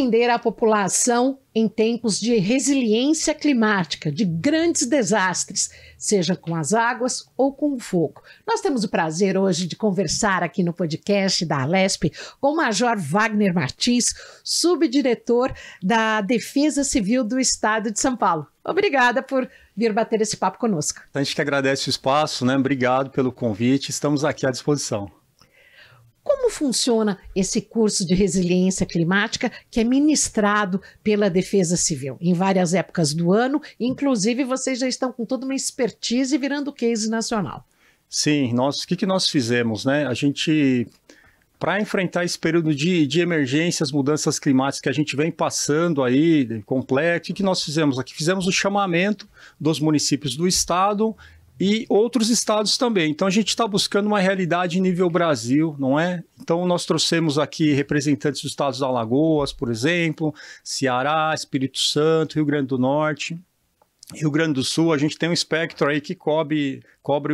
atender a população em tempos de resiliência climática, de grandes desastres, seja com as águas ou com o fogo. Nós temos o prazer hoje de conversar aqui no podcast da Alesp com o Major Wagner Martins, subdiretor da Defesa Civil do Estado de São Paulo. Obrigada por vir bater esse papo conosco. A gente que agradece o espaço, né? Obrigado pelo convite, estamos aqui à disposição. Como funciona esse curso de resiliência climática que é ministrado pela Defesa Civil em várias épocas do ano? Inclusive, vocês já estão com toda uma expertise virando case nacional. Sim, o que nós fizemos, né? A gente, para enfrentar esse período de emergências, mudanças climáticas que a gente vem passando aí, complexo, o que nós fizemos aqui? Fizemos o chamamento dos municípios do estado e outros estados também. Então, a gente está buscando uma realidade nível Brasil, não é? Então, nós trouxemos aqui representantes dos estados da Alagoas, por exemplo, Ceará, Espírito Santo, Rio Grande do Norte, Rio Grande do Sul. A gente tem um espectro aí que cobre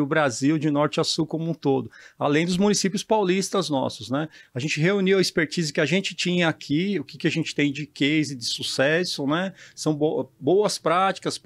o Brasil de norte a sul como um todo, além dos municípios paulistas nossos, né? A gente reuniu a expertise que a gente tinha aqui, o que a gente tem de case, de sucesso, né? São boas práticas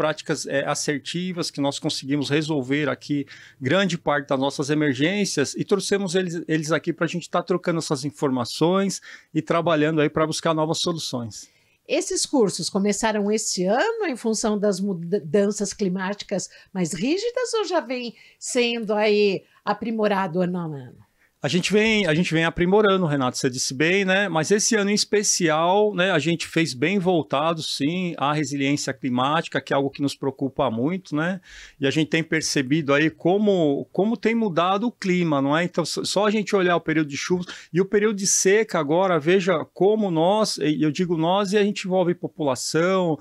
assertivas que nós conseguimos resolver aqui grande parte das nossas emergências e trouxemos eles aqui para a gente estar trocando essas informações e trabalhando aí para buscar novas soluções. Esses cursos começaram esse ano em função das mudanças climáticas mais rígidas ou já vem sendo aí aprimorado ano a ano? A gente vem aprimorando, Renato, você disse bem, né? Mas esse ano em especial, né, a gente fez bem voltado, sim, à resiliência climática, que é algo que nos preocupa muito, né? E a gente tem percebido aí como tem mudado o clima, não é? Então, só a gente olhar o período de chuvas e o período de seca agora, veja como nós, e eu digo nós, e a gente envolve população,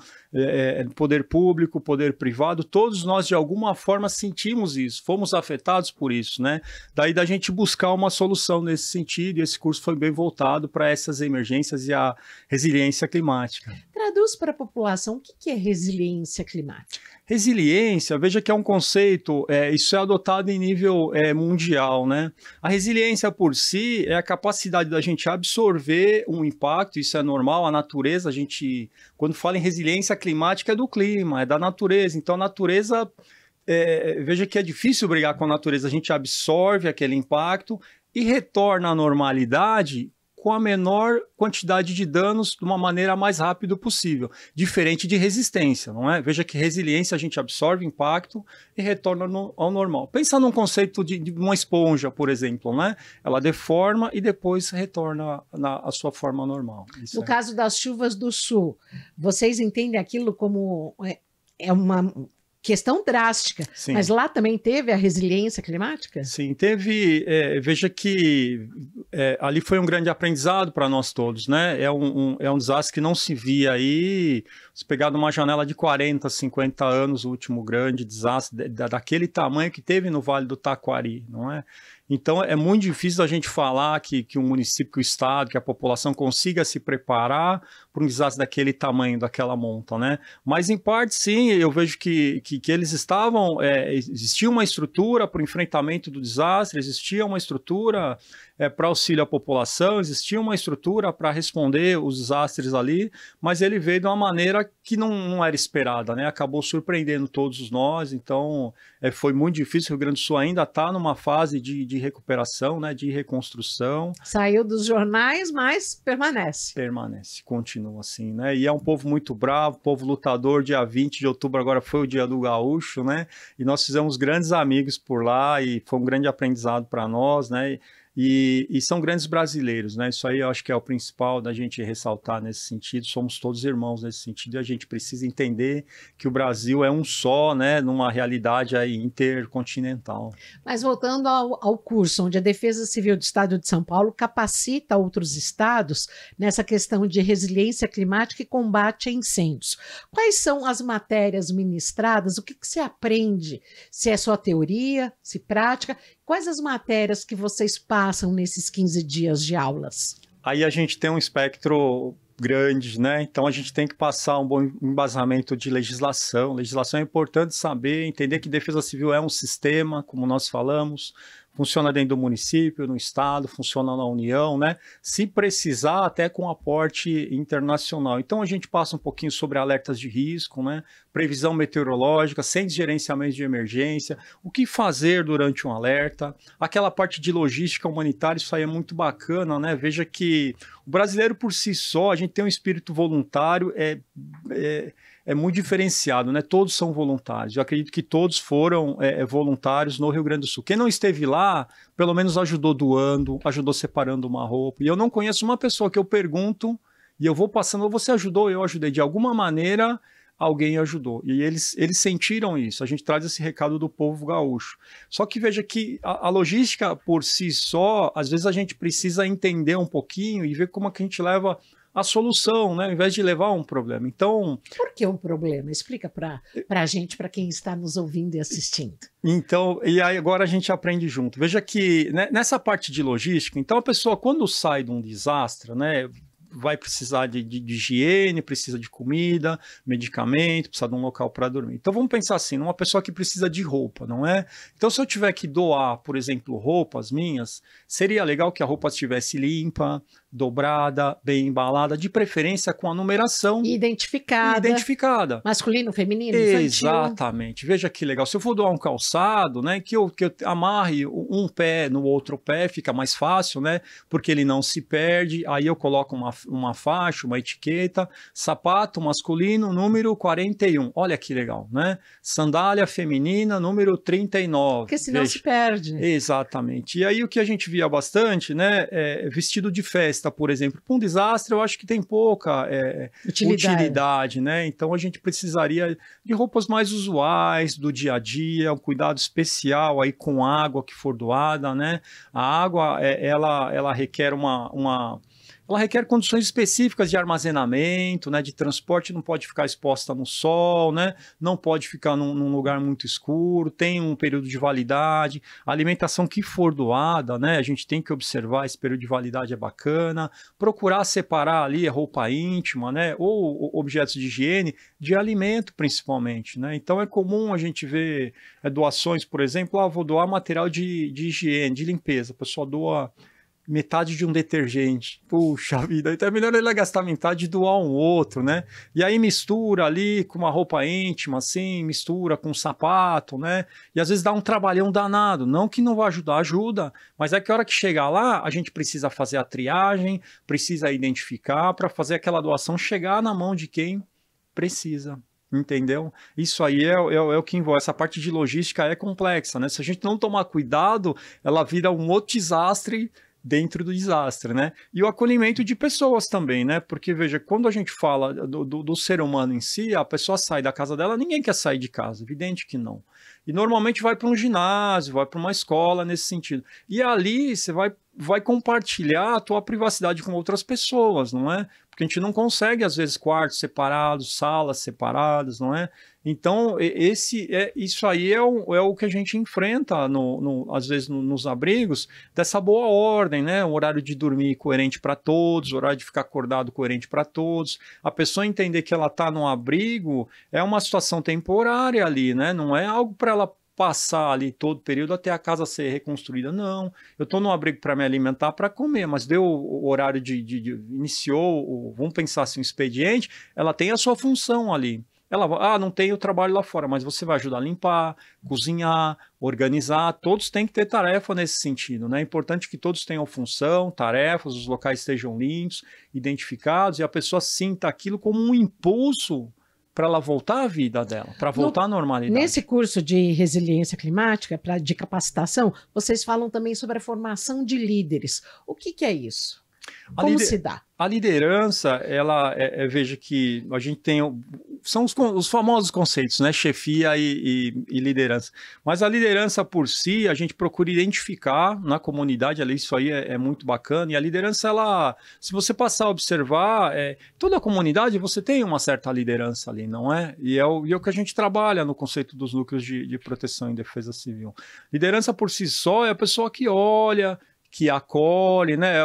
poder público, poder privado, todos nós de alguma forma sentimos isso, fomos afetados por isso, né? Daí da gente buscar uma solução nesse sentido, e esse curso foi bem voltado para essas emergências e a resiliência climática. Traduz para a população o que é resiliência climática. Resiliência, veja que é um conceito, isso é adotado em nível mundial, né? A resiliência por si é a capacidade da gente absorver um impacto, isso é normal, a natureza, a gente, quando fala em resiliência climática é do clima, é da natureza, então a natureza, veja que é difícil brigar com a natureza, a gente absorve aquele impacto e retorna à normalidade com a menor quantidade de danos de uma maneira mais rápida possível, diferente de resistência, não é? Veja que resiliência a gente absorve impacto e retorna ao normal. Pensa num conceito de uma esponja, por exemplo, né? Ela deforma e depois retorna à sua forma normal. No caso das chuvas do sul, vocês entendem aquilo como uma questão drástica, sim. Mas lá também teve a resiliência climática? Sim, teve, veja que ali foi um grande aprendizado para nós todos, né? É um desastre que não se via aí, se pegar numa janela de 40, 50 anos, o último grande desastre daquele tamanho que teve no Vale do Taquari, não é? Então, é muito difícil a gente falar que um município, que o estado, que a população consiga se preparar para um desastre daquele tamanho, daquela monta, né? Mas, em parte, sim, eu vejo que eles estavam... existia uma estrutura para o enfrentamento do desastre, existia uma estrutura para auxílio à população, existia uma estrutura para responder os desastres ali, mas ele veio de uma maneira que não era esperada, né? Acabou surpreendendo todos nós, então foi muito difícil. O Rio Grande do Sul ainda está numa fase de recuperação, né? De reconstrução. Saiu dos jornais, mas permanece. Permanece, continua assim, né? E é um povo muito bravo, povo lutador. Dia 20 de outubro agora foi o dia do gaúcho, né? E nós fizemos grandes amigos por lá e foi um grande aprendizado para nós, né? E são grandes brasileiros, né? Isso aí eu acho que é o principal da gente ressaltar nesse sentido. Somos todos irmãos nesse sentido e a gente precisa entender que o Brasil é um só, né? Numa realidade aí intercontinental. Mas voltando ao curso, onde a Defesa Civil do Estado de São Paulo capacita outros estados nessa questão de resiliência climática e combate a incêndios. Quais são as matérias ministradas? O que você aprende? Se é só teoria, se prática? Quais as matérias que vocês passam nesses 15 dias de aulas? Aí a gente tem um espectro grande, né? Então a gente tem que passar um bom embasamento de legislação. Legislação é importante saber, entender que defesa civil é um sistema, como nós falamos, funciona dentro do município, no estado, funciona na União, né? Se precisar, até com aporte internacional. Então a gente passa um pouquinho sobre alertas de risco, né? Previsão meteorológica, centros de gerenciamento de emergência, o que fazer durante um alerta, aquela parte de logística humanitária, isso aí é muito bacana, né? Veja que o brasileiro por si só, a gente tem um espírito voluntário, é muito diferenciado, né? Todos são voluntários. Eu acredito que todos foram voluntários no Rio Grande do Sul. Quem não esteve lá, pelo menos ajudou doando, ajudou separando uma roupa. E eu não conheço uma pessoa que eu pergunto e eu vou passando, você ajudou, eu ajudei. De alguma maneira, alguém ajudou. E eles sentiram isso. A gente traz esse recado do povo gaúcho. Só que veja que a logística por si só, às vezes a gente precisa entender um pouquinho e ver como é que a gente leva a solução, né? Ao invés de levar um problema. Então, por que um problema? Explica para a gente, para quem está nos ouvindo e assistindo. Então, e aí agora a gente aprende junto. Veja que, né, nessa parte de logística, então a pessoa quando sai de um desastre, né, vai precisar de higiene, precisa de comida, medicamento, precisa de um local para dormir. Então vamos pensar assim, numa pessoa que precisa de roupa, não é? Então se eu tiver que doar, por exemplo, roupas minhas, seria legal que a roupa estivesse limpa, dobrada, bem embalada, de preferência com a numeração identificada. Masculino, feminino, infantil. Exatamente. Veja que legal. Se eu for doar um calçado, né, que eu amarre um pé no outro pé, fica mais fácil, né, porque ele não se perde. Aí eu coloco uma faixa, uma etiqueta, sapato masculino, número 41. Olha que legal, né? Sandália feminina, número 39. Porque senão se perde. Exatamente. E aí o que a gente via bastante, né, vestido de festa, por exemplo. Para um desastre, eu acho que tem pouca utilidade, né? Então a gente precisaria de roupas mais usuais, do dia a dia, um cuidado especial aí com água que for doada, né? A água, ela requer ela requer condições específicas de armazenamento, né, de transporte, não pode ficar exposta no sol, né, não pode ficar num lugar muito escuro, tem um período de validade, a alimentação que for doada, né, a gente tem que observar, esse período de validade é bacana, procurar separar ali a roupa íntima, né, ou objetos de higiene, de alimento principalmente, né, então é comum a gente ver doações, por exemplo, vou doar material de higiene, de limpeza, a pessoa doa metade de um detergente. Puxa vida, então é melhor ele gastar metade e doar um outro, né? E aí mistura ali com uma roupa íntima, assim, mistura com um sapato, né? E às vezes dá um trabalhão danado. Não que não vai ajudar, ajuda, mas é que a hora que chegar lá, a gente precisa fazer a triagem, precisa identificar para fazer aquela doação chegar na mão de quem precisa. Entendeu? Isso aí é o que envolve. Essa parte de logística é complexa, né? Se a gente não tomar cuidado, ela vira um outro desastre dentro do desastre, né? E o acolhimento de pessoas também, né? Porque, veja, quando a gente fala do ser humano em si, a pessoa sai da casa dela, ninguém quer sair de casa, evidente que não. E normalmente vai para um ginásio, vai para uma escola nesse sentido. E ali você vai compartilhar a tua privacidade com outras pessoas, não é? Porque a gente não consegue, às vezes, quartos separados, salas separadas, não é? Então, isso aí é o que a gente enfrenta, às vezes, nos abrigos, dessa boa ordem, né? O horário de dormir coerente para todos, o horário de ficar acordado coerente para todos. A pessoa entender que ela está num abrigo é uma situação temporária ali, né? Não é algo para ela passar ali todo o período até a casa ser reconstruída, não. Eu estou num abrigo para me alimentar, para comer, mas deu o horário iniciou, vamos pensar assim, um expediente, ela tem a sua função ali. Ela, não tem o trabalho lá fora, mas você vai ajudar a limpar, cozinhar, organizar, todos têm que ter tarefa nesse sentido, né? É importante que todos tenham função, tarefas, os locais estejam limpos, identificados, e a pessoa sinta aquilo como um impulso para ela voltar à vida dela, para voltar à normalidade. Nesse curso de resiliência climática, de capacitação, vocês falam também sobre a formação de líderes. O que é isso? Como se dá? A liderança, ela veja que a gente tem, são os famosos conceitos, né? Chefia e liderança. Mas a liderança por si, a gente procura identificar na comunidade, ali, isso aí é muito bacana. E a liderança, ela, se você passar a observar, toda a comunidade você tem uma certa liderança ali, não é? E é o que a gente trabalha no conceito dos núcleos de proteção e defesa civil. Liderança por si só é a pessoa que olha, que acolhe, né?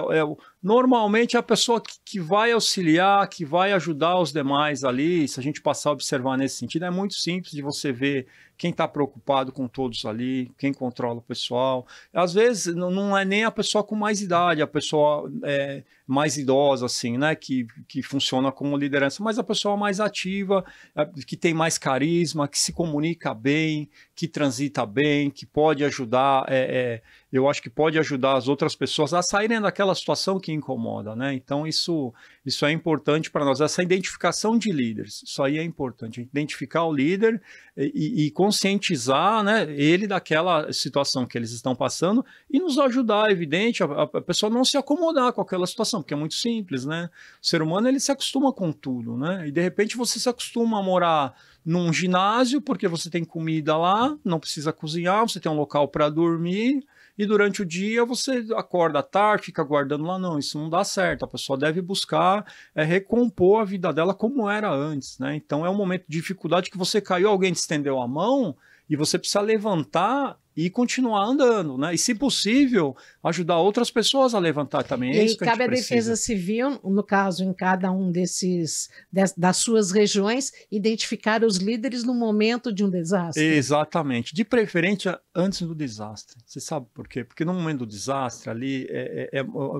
Normalmente é a pessoa que vai auxiliar, que vai ajudar os demais ali. Se a gente passar a observar nesse sentido, é muito simples de você ver quem está preocupado com todos ali, quem controla o pessoal. Às vezes não é nem a pessoa com mais idade, a pessoa mais idosa, assim, né, que funciona como liderança, mas a pessoa mais ativa, que tem mais carisma, que se comunica bem, que transita bem, que pode ajudar, eu acho que pode ajudar as outras pessoas a saírem daquela situação que incomoda, né? Então isso é importante para nós, essa identificação de líderes, isso aí é importante, identificar o líder e conscientizar, né, ele daquela situação que eles estão passando e nos ajudar, é evidente, a pessoa não se acomodar com aquela situação, porque é muito simples, né? O ser humano, ele se acostuma com tudo, né? E de repente você se acostuma a morar num ginásio, porque você tem comida lá, não precisa cozinhar, você tem um local para dormir, e durante o dia você acorda tarde, fica guardando lá. Não, isso não dá certo. A pessoa deve buscar recompor a vida dela como era antes, né? Então é um momento de dificuldade que você caiu, alguém te estendeu a mão e você precisa levantar e continuar andando, né? E, se possível, ajudar outras pessoas a levantar também. E aí cabe a Defesa Civil, no caso, em cada um das suas regiões, identificar os líderes no momento de um desastre. Exatamente. De preferência, antes do desastre. Você sabe por quê? Porque no momento do desastre, ali,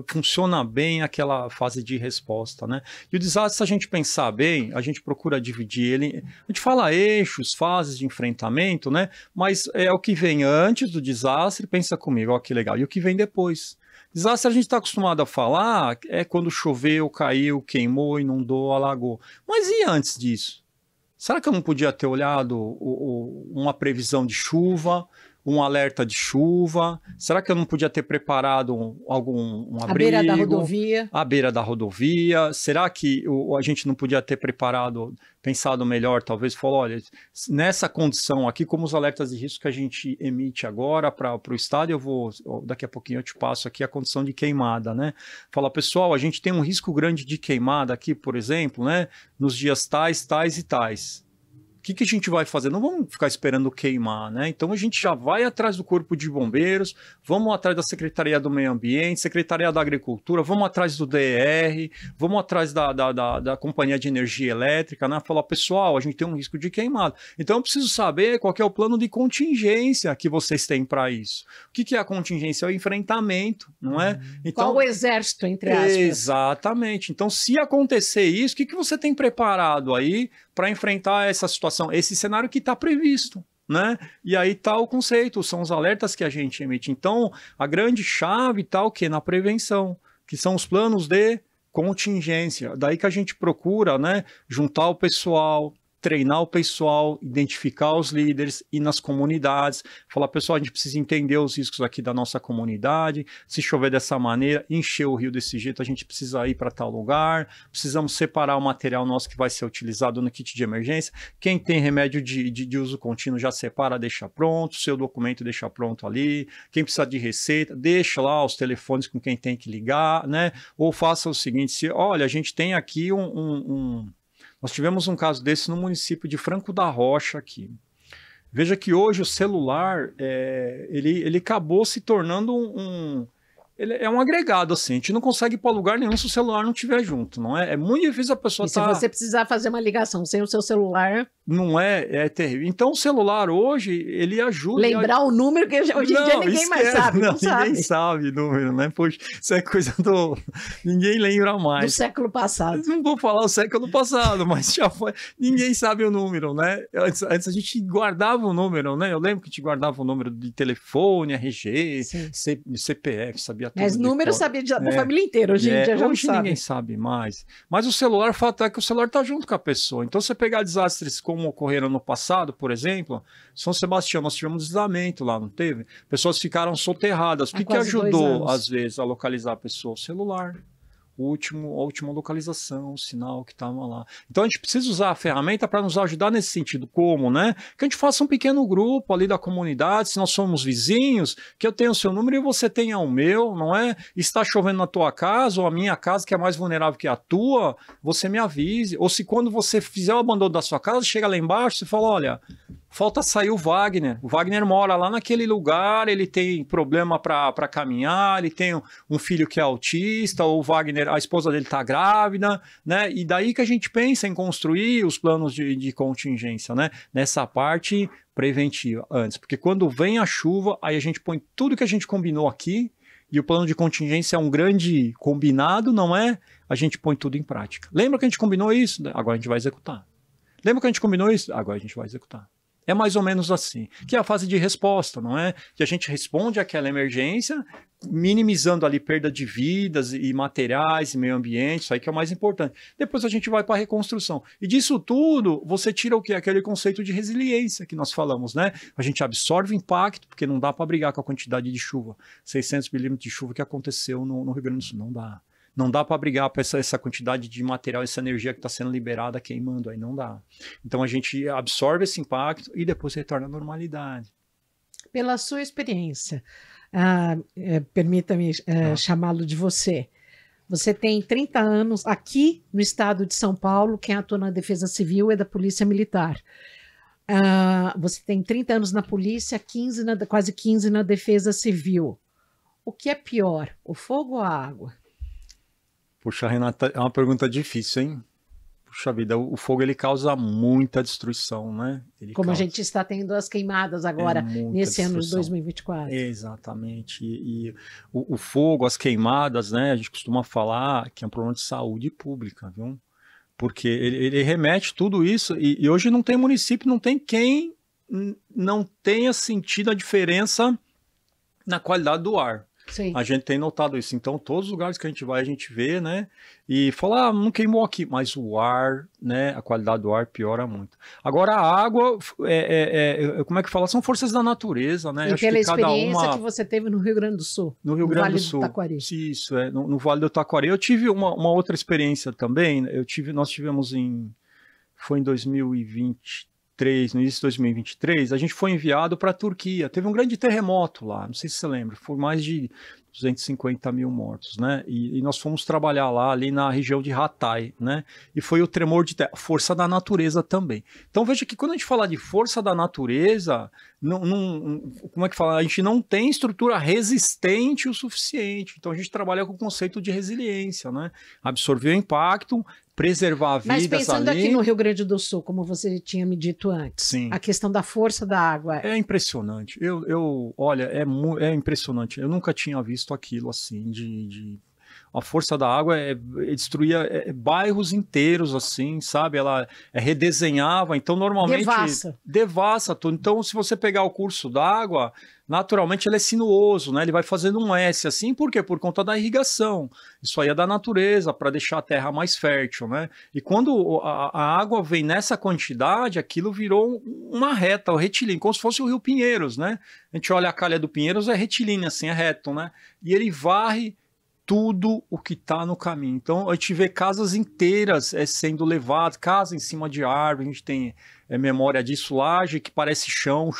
funciona bem aquela fase de resposta, né? E o desastre, se a gente pensar bem, a gente procura dividir ele. A gente fala eixos, fases de enfrentamento, né? Mas é o que vem antes do desastre, pensa comigo, ó, que legal. E o que vem depois? Desastre a gente está acostumado a falar é quando choveu, caiu, queimou, inundou, alagou. Mas e antes disso? Será que eu não podia ter olhado uma previsão de chuva, um alerta de chuva? Será que eu não podia ter preparado um abrigo? À beira da rodovia. À beira da rodovia. Será que a gente não podia ter preparado, pensado melhor, talvez falou, olha, nessa condição aqui, como os alertas de risco que a gente emite agora para o estado, daqui a pouquinho eu te passo aqui a condição de queimada, né? Fala, pessoal, a gente tem um risco grande de queimada aqui, por exemplo, né? Nos dias tais, tais e tais. O que a gente vai fazer? Não vamos ficar esperando queimar, né? Então a gente já vai atrás do Corpo de Bombeiros, vamos atrás da Secretaria do Meio Ambiente, Secretaria da Agricultura, vamos atrás do DR, vamos atrás da Companhia de Energia Elétrica, né? Falar, pessoal, a gente tem um risco de queimada. Então eu preciso saber qual que é o plano de contingência que vocês têm para isso. O que é a contingência? É o enfrentamento, não é? Então, qual o exército, entre aspas? Exatamente. Então, se acontecer isso, o que você tem preparado aí para enfrentar essa situação, esse cenário que está previsto, né? E aí está o conceito, são os alertas que a gente emite. Então, a grande chave está o quê? Na prevenção, que são os planos de contingência. Daí que a gente procura, né, juntar o pessoal, treinar o pessoal, identificar os líderes, ir nas comunidades, falar, pessoal, a gente precisa entender os riscos aqui da nossa comunidade, se chover dessa maneira, encher o rio desse jeito, a gente precisa ir para tal lugar, precisamos separar o material nosso que vai ser utilizado no kit de emergência, quem tem remédio de uso contínuo já separa, deixa pronto, seu documento deixa pronto ali, quem precisa de receita, deixa lá os telefones com quem tem que ligar, né? Ou faça o seguinte, olha, a gente tem aqui nós tivemos um caso desse no município de Franco da Rocha aqui. Veja que hoje o celular, ele acabou se tornando ele é um agregado, assim. A gente não consegue ir para lugar nenhum se o celular não estiver junto, não é? É muito difícil a pessoa estar... E se você precisar fazer uma ligação sem o seu celular... Não é terrível. Então o celular hoje, ele ajuda... Lembrar o número que hoje em dia ninguém mais sabe. Não ninguém sabe o número, né? Poxa, isso é coisa do... Ninguém lembra mais. Do século passado. Não vou falar o século passado, mas já foi... Ninguém sabe o número, né? Antes a gente guardava o número, né? Eu lembro que a gente guardava o número de telefone, RG, CPF, sabia tudo. Mas número sabia da família inteira, hoje em dia já não sabe. Ninguém sabe mais. Mas o celular, o fato é que o celular está junto com a pessoa. Então, você pegar desastres como ocorreram no passado, por exemplo, São Sebastião, nós tivemos deslizamento lá, não teve? Pessoas ficaram soterradas. O que ajudou, às vezes, a localizar a pessoa? O celular. A última localização, o sinal que estava lá. Então a gente precisa usar a ferramenta para nos ajudar nesse sentido. Como, né? Que a gente faça um pequeno grupo ali da comunidade, se nós somos vizinhos, que eu tenha o seu número e você tenha o meu, não é? Está chovendo na tua casa ou a minha casa, que é mais vulnerável que a tua, você me avise. Ou se quando você fizer o abandono da sua casa, chega lá embaixo e fala, olha, Falta sair o Wagner. O Wagner mora lá naquele lugar, ele tem problema para caminhar, ele tem um filho que é autista, ou o Wagner, a esposa dele está grávida, né? E daí que a gente pensa em construir os planos de contingência, né? Nessa parte preventiva antes. Porque quando vem a chuva, aí a gente põe tudo que a gente combinou aqui, e o plano de contingência é um grande combinado, não é? A gente põe tudo em prática. Lembra que a gente combinou isso? Agora a gente vai executar. Lembra que a gente combinou isso? Agora a gente vai executar. É mais ou menos assim, que é a fase de resposta, não é? Que a gente responde àquela emergência, minimizando ali perda de vidas e materiais e meio ambiente, isso aí que é o mais importante. Depois a gente vai para a reconstrução. E disso tudo, você tira o quê? Aquele conceito de resiliência que nós falamos, né? A gente absorve o impacto, porque não dá para brigar com a quantidade de chuva. 600 milímetros de chuva que aconteceu no Rio Grande do Sul, não dá. Não dá para brigar por essa quantidade de material, essa energia que está sendo liberada queimando, aí não dá. Então a gente absorve esse impacto e depois retorna à normalidade. Pela sua experiência, permita-me chamá-lo de você. Você tem 30 anos aqui no estado de São Paulo, quem atua na Defesa Civil é da Polícia Militar. Você tem 30 anos na polícia, quase 15 na Defesa Civil. O que é pior, o fogo ou a água? Puxa, Renata, é uma pergunta difícil, hein? Puxa vida, o fogo ele causa muita destruição, né? Como a gente está tendo as queimadas agora, nesse ano de 2024. Exatamente. E o fogo, as queimadas, né? A gente costuma falar que é um problema de saúde pública, viu? Porque ele remete tudo isso, e hoje não tem município, não tem quem não tenha sentido a diferença na qualidade do ar. Sim. A gente tem notado isso. Então, todos os lugares que a gente vai, a gente vê, né? E fala, não queimou aqui, mas o ar, né? A qualidade do ar piora muito. Agora, a água, como é que fala? São forças da natureza, né? E acho pela que cada experiência que você teve no Rio Grande do Sul. No Rio Grande do Vale Sul. do Taquari. Isso, no Vale do Taquari. Eu tive uma outra experiência também. Nós tivemos foi em 2023, no início de 2023, a gente foi enviado para a Turquia. Teve um grande terremoto lá, não sei se você lembra, foi mais de 250 mil mortos, né? E nós fomos trabalhar lá, ali na região de Hatay, né? E foi o tremor de terra, força da natureza também. Então veja que quando a gente fala de força da natureza, como é que fala? A gente não tem estrutura resistente o suficiente. Então a gente trabalha com o conceito de resiliência, né? Absorver o impacto, preservar vidas ali. Mas pensando aqui no Rio Grande do Sul, como você tinha me dito antes, sim, a questão da força da água. É impressionante. Olha, é impressionante. Eu nunca tinha visto aquilo assim, a força da água destruía bairros inteiros, assim, sabe? Ela redesenhava, então normalmente... Devassa tudo. Então, se você pegar o curso d'água, naturalmente ele é sinuoso, né? Ele vai fazendo um S, assim, por quê? Por conta da irrigação. Isso aí é da natureza, para deixar a terra mais fértil, né? E quando a água vem nessa quantidade, aquilo virou uma reta, o retilíneo, como se fosse o Rio Pinheiros, né? A gente olha a calha do Pinheiros, é retilíneo, assim, é reto, né? E ele varre tudo o que está no caminho. Então, a gente vê casas inteiras sendo levadas, casa em cima de árvore, a gente tem memória disso, laje que parece chão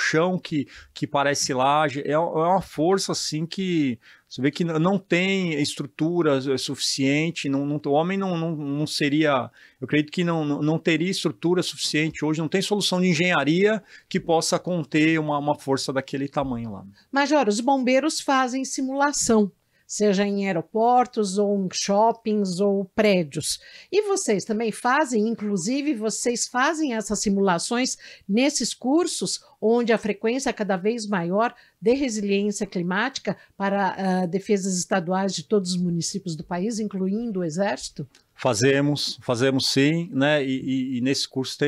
que parece laje, é uma força assim que você vê que não tem estrutura suficiente, o homem não seria, eu acredito que não teria estrutura suficiente hoje, não tem solução de engenharia que possa conter uma força daquele tamanho lá. Major, os bombeiros fazem simulação, seja em aeroportos, ou em shoppings, ou prédios. E vocês também fazem, inclusive, vocês fazem essas simulações nesses cursos, onde a frequência é cada vez maior de resiliência climática para defesas estaduais de todos os municípios do país, incluindo o Exército? Fazemos sim, né? E nesse curso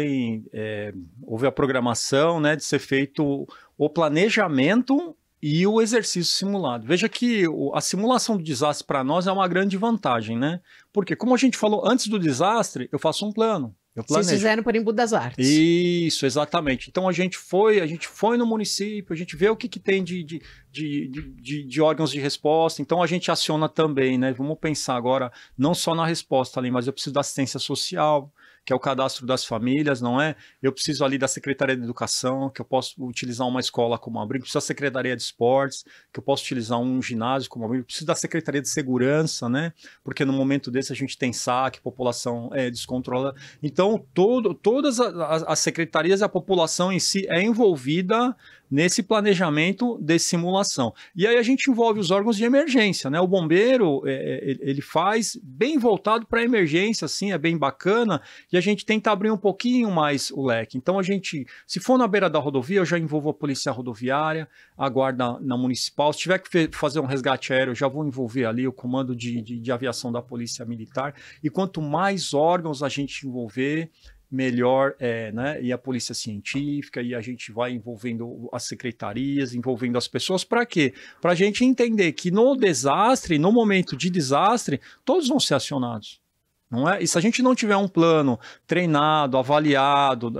houve a programação, né, de ser feito o planejamento e o exercício simulado. Veja que a simulação do desastre para nós é uma grande vantagem, né? Porque, como a gente falou, antes do desastre, eu faço um plano. Vocês fizeram por Embu das Artes. Isso, exatamente. Então a gente foi no município, a gente vê o que tem de órgãos de resposta, então a gente aciona também, né? Vamos pensar agora, não só na resposta ali, mas eu preciso da assistência social, que é o cadastro das famílias, não é? Eu preciso ali da Secretaria de Educação, que eu posso utilizar uma escola como abrigo, preciso da Secretaria de Esportes, que eu posso utilizar um ginásio como abrigo, preciso da Secretaria de Segurança, né? Porque no momento desse a gente tem saque, população descontrolada. Então, todas as secretarias e a população em si é envolvida nesse planejamento de simulação. E aí a gente envolve os órgãos de emergência, né? O bombeiro, ele faz bem voltado para a emergência, assim, é bem bacana, e a gente tenta abrir um pouquinho mais o leque. Então a gente, se for na beira da rodovia, eu já envolvo a polícia rodoviária, a guarda na municipal, se tiver que fazer um resgate aéreo, eu já vou envolver ali o comando de aviação da polícia militar, e quanto mais órgãos a gente envolver, melhor né? E a polícia científica, e a gente vai envolvendo as secretarias, envolvendo as pessoas, para quê? Para a gente entender que no desastre, no momento de desastre, todos vão ser acionados. Não é? E se a gente não tiver um plano treinado, avaliado,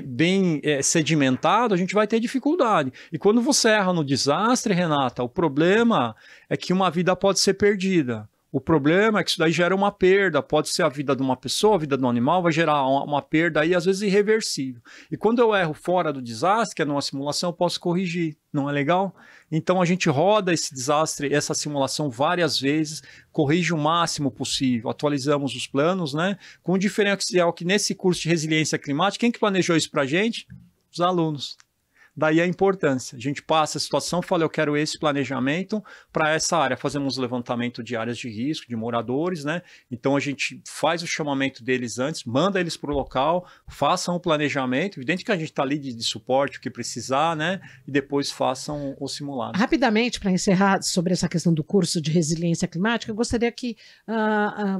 bem sedimentado, a gente vai ter dificuldade. E quando você erra no desastre, Renata, o problema é que uma vida pode ser perdida. O problema é que isso daí gera uma perda, pode ser a vida de uma pessoa, a vida de um animal, vai gerar uma perda aí, às vezes, irreversível. E quando eu erro fora do desastre, que é numa simulação, eu posso corrigir, não é legal? Então a gente roda esse desastre, essa simulação várias vezes, corrige o máximo possível, atualizamos os planos, né? Com o diferencial que nesse curso de resiliência climática, quem que planejou isso pra gente? Os alunos. Daí a importância. A gente passa a situação, fala, eu quero esse planejamento para essa área. Fazemos levantamento de áreas de risco, de moradores, né? Então a gente faz o chamamento deles antes, manda eles para o local, façam o planejamento. Evidente que a gente está ali de suporte, o que precisar, né? E depois façam o simulado. Rapidamente, para encerrar sobre essa questão do curso de resiliência climática, eu gostaria que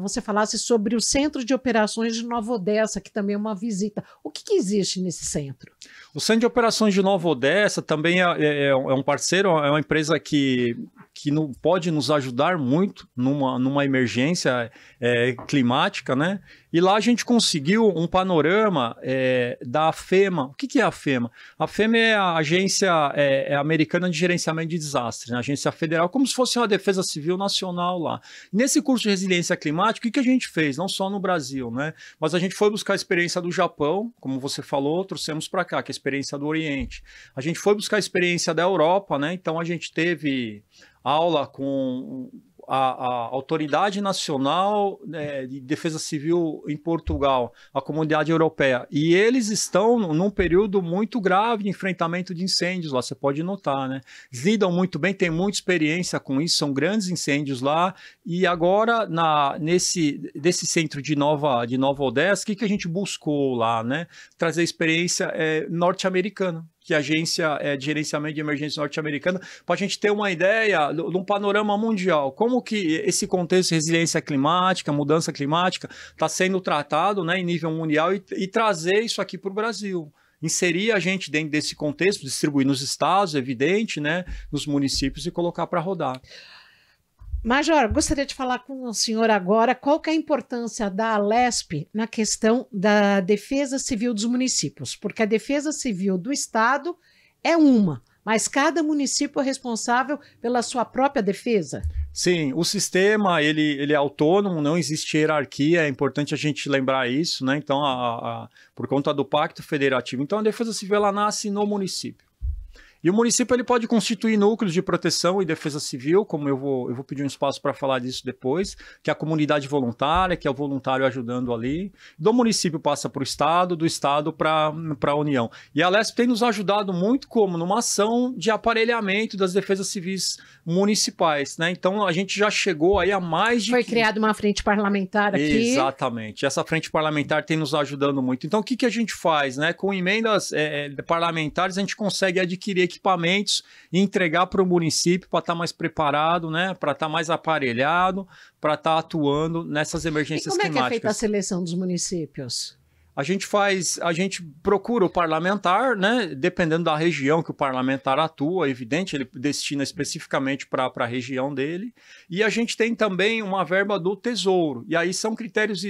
você falasse sobre o Centro de Operações de Nova Odessa, que também é uma visita. O que existe nesse centro? O Centro de Operações de Nova Odessa também é um parceiro, é uma empresa que pode nos ajudar muito numa emergência climática, né? E lá a gente conseguiu um panorama da FEMA. O que é a FEMA? A FEMA é a Agência Americana de Gerenciamento de Desastres, né? A agência federal, como se fosse uma defesa civil nacional lá. E nesse curso de resiliência climática, o que a gente fez? Não só no Brasil, né? Mas a gente foi buscar a experiência do Japão, como você falou, trouxemos para cá, que é a experiência do Oriente. A gente foi buscar a experiência da Europa, né? Então a gente teve aula com a Autoridade Nacional de Defesa Civil em Portugal, a Comunidade Europeia, e eles estão num período muito grave de enfrentamento de incêndios lá, você pode notar, né? Eles lidam muito bem, tem muita experiência com isso, são grandes incêndios lá, e agora desse centro de Nova Odessa, o que a gente buscou lá, né? Trazer experiência norte-americana, que é a Agência de Gerenciamento de Emergência norte-americana, para a gente ter uma ideia de um panorama mundial. Como que esse contexto de resiliência climática, mudança climática, está sendo tratado, né, em nível mundial e trazer isso aqui para o Brasil. Inserir a gente dentro desse contexto, distribuir nos estados, evidente, né, nos municípios e colocar para rodar. Major, gostaria de falar com o senhor agora qual que é a importância da Alesp na questão da defesa civil dos municípios, porque a defesa civil do estado é uma, mas cada município é responsável pela sua própria defesa? Sim, o sistema ele é autônomo, não existe hierarquia, é importante a gente lembrar isso, né? Então, por conta do Pacto Federativo. Então, a defesa civil ela nasce no município. E o município ele pode constituir núcleos de proteção e defesa civil, como eu vou pedir um espaço para falar disso depois, que é a comunidade voluntária, que é o voluntário ajudando ali. Do município passa para o estado, do estado para a União. E a Alesp tem nos ajudado muito como numa ação de aparelhamento das defesas civis municipais, né? Então a gente já chegou aí a mais de... Foi criada uma frente parlamentar aqui. Exatamente. Essa frente parlamentar tem nos ajudando muito. Então o que a gente faz, né? Com emendas parlamentares a gente consegue adquirir equipamentos e entregar para o município para estar mais preparado, né? Para estar mais aparelhado, para estar atuando nessas emergências climáticas. Como é que é feita a seleção dos municípios? A gente procura o parlamentar, né? Dependendo da região que o parlamentar atua, é evidente, ele destina especificamente para a região dele. E a gente tem também uma verba do Tesouro. E aí são critérios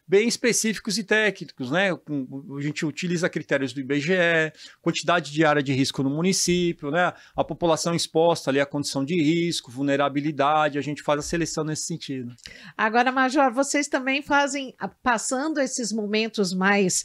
bem específicos e técnicos, né? A gente utiliza critérios do IBGE, quantidade de área de risco no município, né? A população exposta ali à condição de risco, vulnerabilidade, a gente faz a seleção nesse sentido. Agora, Major, vocês também fazem, passando esses momentos mais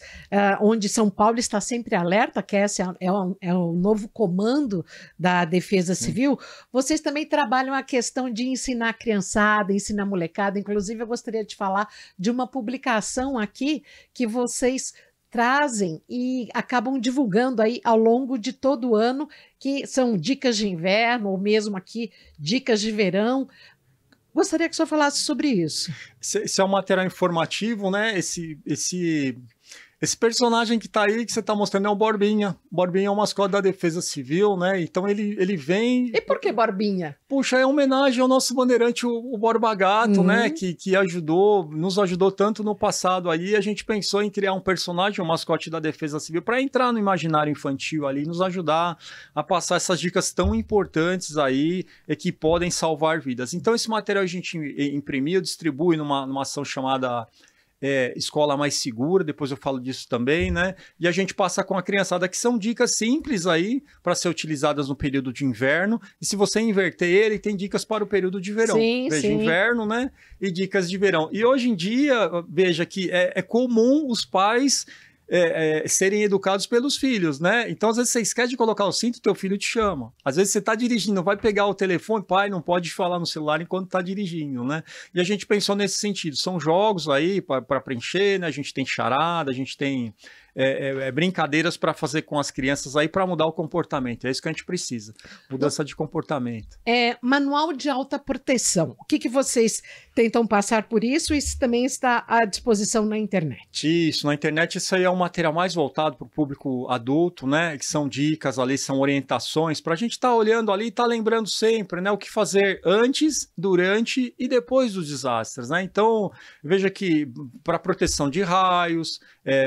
onde São Paulo está sempre alerta, que esse é o novo comando da Defesa Civil, vocês também trabalham a questão de ensinar a criançada, ensinar a molecada. Inclusive, eu gostaria de falar de uma publicação aqui que vocês trazem e acabam divulgando aí ao longo de todo o ano, que são dicas de inverno, ou mesmo aqui, dicas de verão. Gostaria que o senhor falasse sobre isso. Esse é um material informativo, né? Esse personagem que está aí, que você está mostrando, é o Borbinha. Borbinha é o mascote da Defesa Civil, né? Então ele vem... E por que Borbinha? Puxa, é homenagem ao nosso bandeirante, o Borba Gato, né? Que nos ajudou tanto no passado aí. A gente pensou em criar um personagem, um mascote da Defesa Civil, para entrar no imaginário infantil ali, nos ajudar a passar essas dicas tão importantes aí, que podem salvar vidas. Então esse material a gente imprimiu, distribui numa ação chamada... Escola Mais Segura, depois eu falo disso também, né? E a gente passa com a criançada, que são dicas simples aí para ser utilizadas no período de inverno. E se você inverter ele, tem dicas para o período de verão. Veja, inverno, né? E dicas de verão. E hoje em dia, veja que é comum os pais serem educados pelos filhos, né? Então, às vezes, você esquece de colocar o cinto, teu filho te chama. Às vezes, você está dirigindo, vai pegar o telefone, pai, não pode falar no celular enquanto está dirigindo, né? E a gente pensou nesse sentido. São jogos aí para preencher, né? A gente tem charada, a gente tem brincadeiras para fazer com as crianças aí para mudar o comportamento. É isso que a gente precisa. Mudança de comportamento. Manual de alta proteção. O que vocês tentam passar por isso? Isso também está à disposição na internet. Isso, na internet isso aí é um material mais voltado para o público adulto, né? Que são dicas ali, são orientações para a gente estar olhando ali e estar lembrando sempre, né? O que fazer antes, durante e depois dos desastres, né? Então, veja que para proteção de raios,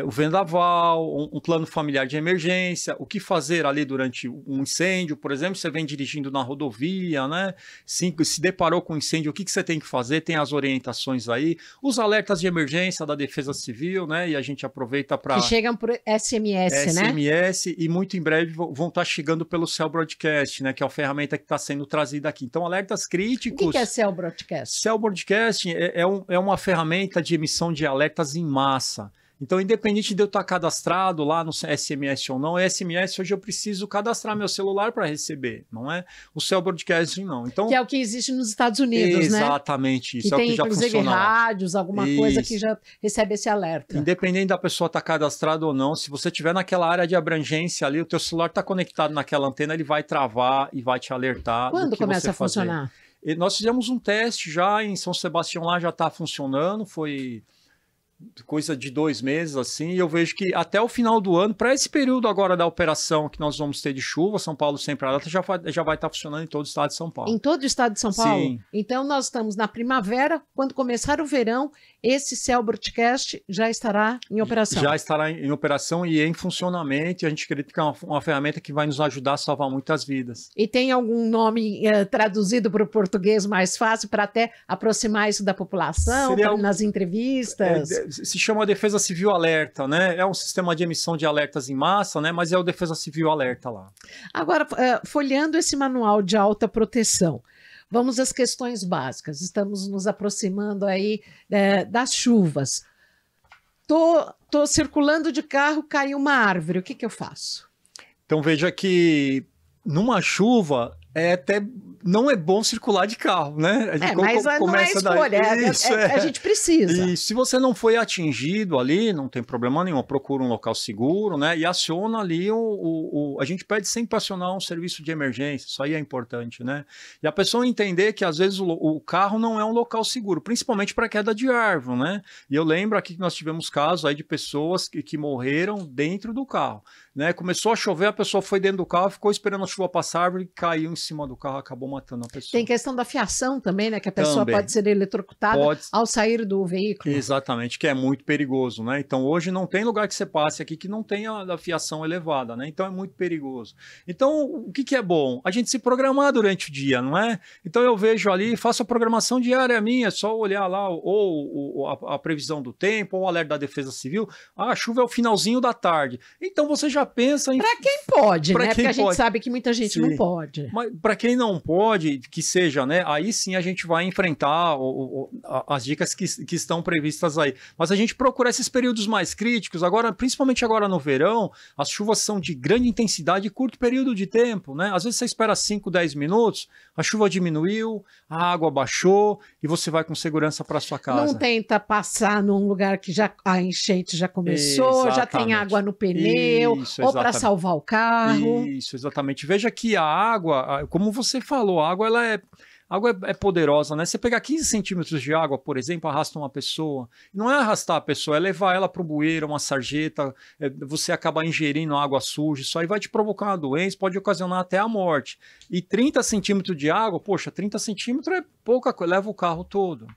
o vendaval, um plano familiar de emergência, o que fazer ali durante um incêndio, por exemplo, você vem dirigindo na rodovia, né? Se deparou com um incêndio, o que você tem que fazer? Tem as orientações aí, os alertas de emergência da Defesa Civil, né? E a gente aproveita para... Que chegam por SMS, né? SMS, e muito em breve vão estar chegando pelo Cell Broadcast, né? Que é a ferramenta que está sendo trazida aqui. Então, alertas críticos... O que é Cell Broadcast? Cell Broadcast é uma ferramenta de emissão de alertas em massa. Então, independente de eu estar cadastrado lá no SMS ou não, SMS hoje eu preciso cadastrar meu celular para receber, não é? O Cell Broadcast não. Então, que é o que existe nos Estados Unidos, né? Exatamente. Isso que é tem, o que já inclusive, funciona rádios, alguma coisa que já recebe esse alerta. Independente da pessoa estar cadastrada ou não, se você estiver naquela área de abrangência ali, o teu celular está conectado naquela antena, ele vai travar e vai te alertar. Quando do que começa você a funcionar? E nós fizemos um teste já em São Sebastião, lá já está funcionando, foi... coisa de 2 meses, assim, e eu vejo que até o final do ano, para esse período agora da operação que nós vamos ter de chuva, São Paulo sempre alerta, já vai estar funcionando em todo o estado de São Paulo. Em todo o estado de São Paulo? Sim. Então nós estamos na primavera, quando começar o verão, esse Cell Broadcast já estará em operação. Já estará em operação e em funcionamento, e a gente acredita que é uma ferramenta que vai nos ajudar a salvar muitas vidas. E tem algum nome traduzido para o português mais fácil, para até aproximar isso da população, nas entrevistas? Se chama Defesa Civil Alerta, né? É um sistema de emissão de alertas em massa, né? Mas é o Defesa Civil Alerta lá. Agora, folheando esse manual de alta proteção, vamos às questões básicas. Estamos nos aproximando aí das chuvas. Tô circulando de carro, caiu uma árvore. O que eu faço? Então veja que numa chuva até não é bom circular de carro, né? Mas não é escolha, a gente precisa. E se você não foi atingido ali, não tem problema nenhum, procura um local seguro, né? E aciona ali a gente pede sempre acionar um serviço de emergência, isso aí é importante, né? E a pessoa entender que às vezes o carro não é um local seguro, principalmente para queda de árvore, né? E eu lembro aqui que nós tivemos casos aí de pessoas que morreram dentro do carro, né? Começou a chover, a pessoa foi dentro do carro, ficou esperando a chuva passar, a árvore caiu em cima do carro, acabou matando a pessoa. Tem questão da fiação também, né? Que a pessoa pode ser eletrocutada ao sair do veículo. Exatamente, que é muito perigoso, né? Então hoje não tem lugar que você passe aqui que não tenha a fiação elevada, né? Então é muito perigoso. Então o que é bom? A gente se programar durante o dia, não é? Então eu vejo ali, faço a programação diária minha, é só olhar lá ou a previsão do tempo, ou o alerta da Defesa Civil. A chuva é o finalzinho da tarde. Então você já pensa em... Para quem pode, né? Porque a gente sabe que muita gente não pode. Mas para quem não pode, que seja, né? Aí sim a gente vai enfrentar as dicas que estão previstas aí. Mas a gente procura esses períodos mais críticos, agora, principalmente agora no verão, as chuvas são de grande intensidade e curto período de tempo, né? Às vezes você espera 5, 10 minutos, a chuva diminuiu, a água baixou e você vai com segurança para sua casa. Não tenta passar num lugar que a enchente já começou, já tem água no pneu, ou para salvar o carro. Isso, exatamente. Veja que a água, como você falou, a água é poderosa, né? Você pegar 15 centímetros de água, por exemplo, arrasta uma pessoa. Não é arrastar a pessoa, é levar ela para o bueiro, uma sarjeta, você acaba ingerindo água suja, isso aí vai te provocar uma doença, pode ocasionar até a morte. E 30 centímetros de água, poxa, 30 centímetros é pouca coisa, leva o carro todo.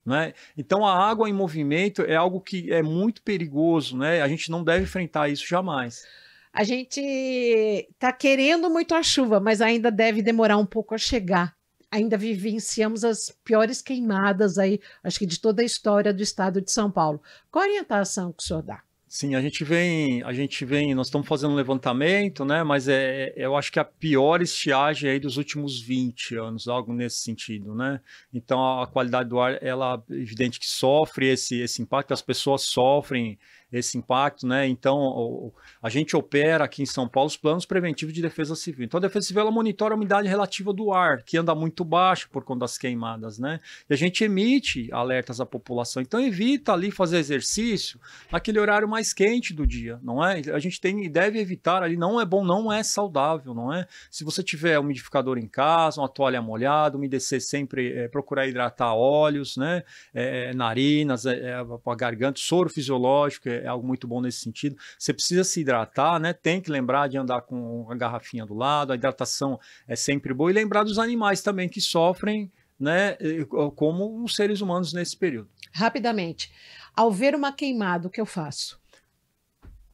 Né? Então a água em movimento é algo que é muito perigoso, né? A gente não deve enfrentar isso jamais. A gente está querendo muito a chuva, mas ainda deve demorar um pouco a chegar. Ainda vivenciamos as piores queimadas aí, acho que de toda a história do estado de São Paulo. Qual a orientação que o senhor dá? Sim, a gente vem, nós estamos fazendo um levantamento, né? Mas eu acho que a pior estiagem aí dos últimos 20 anos, algo nesse sentido, né? Então a qualidade do ar, ela é evidente que sofre esse impacto, as pessoas sofrem esse impacto, né? Então a gente opera aqui em São Paulo os planos preventivos de defesa civil. Então a defesa civil ela monitora a umidade relativa do ar, que anda muito baixa por conta das queimadas, né? E a gente emite alertas à população. Então evita ali fazer exercício naquele horário mais quente do dia, não é? A gente deve evitar ali, não é bom, não é saudável, não é? Se você tiver um umidificador em casa, uma toalha molhada, umedecer sempre, procurar hidratar olhos, né? Narinas, a garganta, soro fisiológico, é algo muito bom nesse sentido. Você precisa se hidratar, né? Tem que lembrar de andar com a garrafinha do lado, a hidratação é sempre boa, e lembrar dos animais também que sofrem, né? Como os seres humanos nesse período. Rapidamente, ao ver uma queimada, o que eu faço?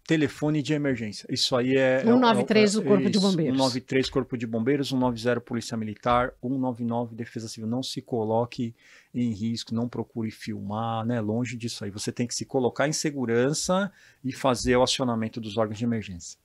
Telefone de emergência. Isso aí é... 193 do Corpo de Bombeiros. 193 Corpo de Bombeiros, 190 Polícia Militar, 199 Defesa Civil. Não se coloque em risco, não procure filmar, né? Longe disso aí. Você tem que se colocar em segurança e fazer o acionamento dos órgãos de emergência.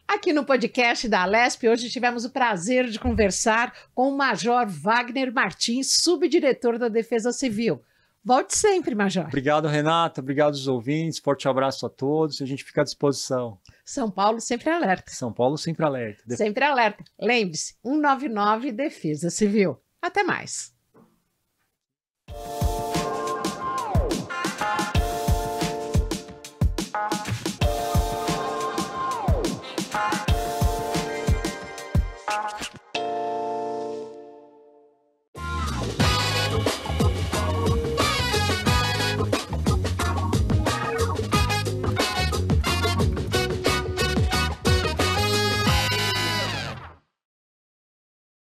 Aqui no podcast da Alesp, hoje tivemos o prazer de conversar com o Major Wagner Martins, subdiretor da Defesa Civil. Volte sempre, Major. Obrigado, Renata. Obrigado aos ouvintes. Forte abraço a todos. A gente fica à disposição. São Paulo sempre alerta. São Paulo sempre alerta. Sempre alerta. Lembre-se, 199 Defesa Civil. Até mais.